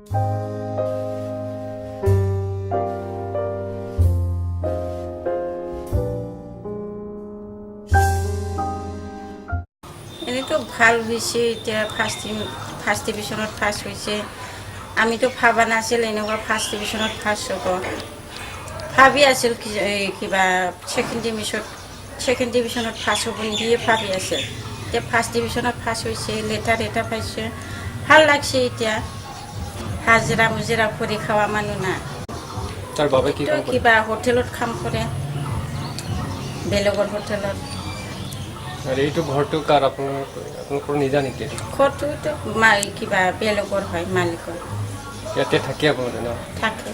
এনেই তো ভাল হৈছে। এতিয়া ফাৰ্ষ্ট ডিভিজনত ফাৰ্ষ্ট হৈছে। আমিতো ভাবা নাছিল এনেকুৱা ফাৰ্ষ্ট ডিভিজনত ফাৰ্ষ্ট হ'ব। ভাবি আছিল কিবা ছেকেণ্ড ডিভিজনত ফাৰ্ষ্ট হ'ব নেকি ভাবি আছিল। এতিয়া ফাৰ্ষ্ট ডিভিজনত ফাৰ্ষ্ট হৈছে, লেটাৰ এটা পাইছে, ভাল লাগছে। এতিয়া হাজিৰা মুজিৰা কৰি খোৱা মানুহ না। তাৰ বাবে কি কিবা হোটেলত কাম কৰে, বেলেগৰ হোটেলত। আৰু এইটো ঘৰটো কাৰ? আপোনালোকৰ নিজা নেকি? ঘৰটোতো কিবা বেলেগৰ হয়, মালিকৰ। ইয়াতে থাকে আপোনালোকে ন? থাকে।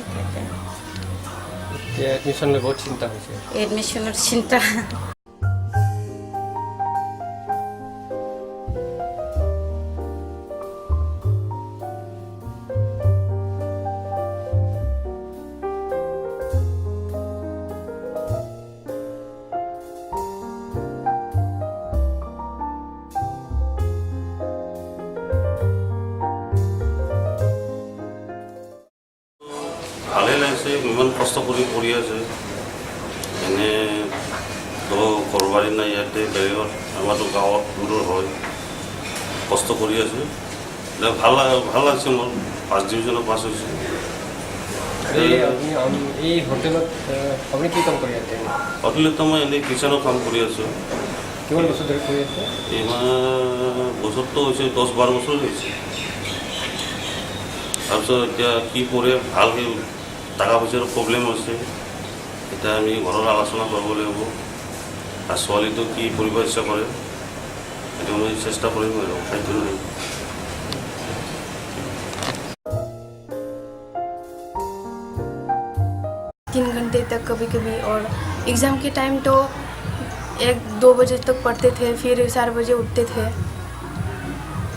এতিয়া এডমিশ্যন লৈ বহুত চিন্তা হৈছে। এডমিশ্যনৰ চিন্তা। ভালেই লাগিছে, ইমান কষ্ট কৰি আছে। এনে তো ঘৰ বাৰী নাই ইয়াতে, বেলেগত আমাৰতো গাঁৱত দূৰৰ হয়, কষ্ট কৰি আছে। ভাল লাগছে মোৰ, ফাৰ্ষ্ট ডিভিজনত পাছ হৈছে। এই হোটেলত আপুনি কি কাম কৰি আছে? হোটেলত মই এনেই কিচেনৰ কাম কৰি আছোঁ। কিমান বছৰ ধৰি কৰি আছে? ইমান বছৰটো হৈছে 10-12 বছৰ হৈছে। তাৰপিছত এতিয়া কি কৰে, ভালকৈ টাকা পইচাৰ প্ৰব্লেম আছে। এতিয়া আমি ঘৰত আলোচনা কৰিব লাগিব, আৰু ছোৱালীটো কি কৰিব ইচ্ছা কৰে সেইটো আমি চেষ্টা কৰিম আৰু সেইটো নাই। तीन घंटे तक कभी कभी, और एग्ज़ाम के टाइम तो 1-2 बजे तक पढ़ते थे, फिर 4 बजे उठते थे।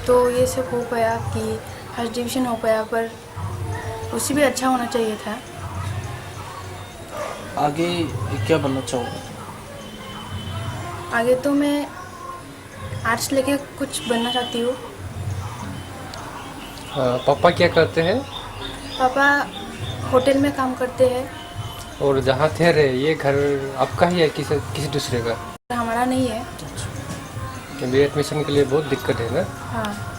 तो ये सब हो पाया कि फर्स्ट डिवीज़न हो पाया, पर उससे भी अच्छा होना चाहिए था। आगे क्या बनना चाहोगे? आगे तो मैं आर्ट्स लेके कुछ बनना चाहती हूँ। पापा क्या करते हैं? पापा होटल में काम करते हैं। और जहाँ ठहरे ये घर आपका ही है किसी दूसरे का? हमारा नहीं है। एडमिशन के लिए बहुत दिक्कत है ना? हाँ।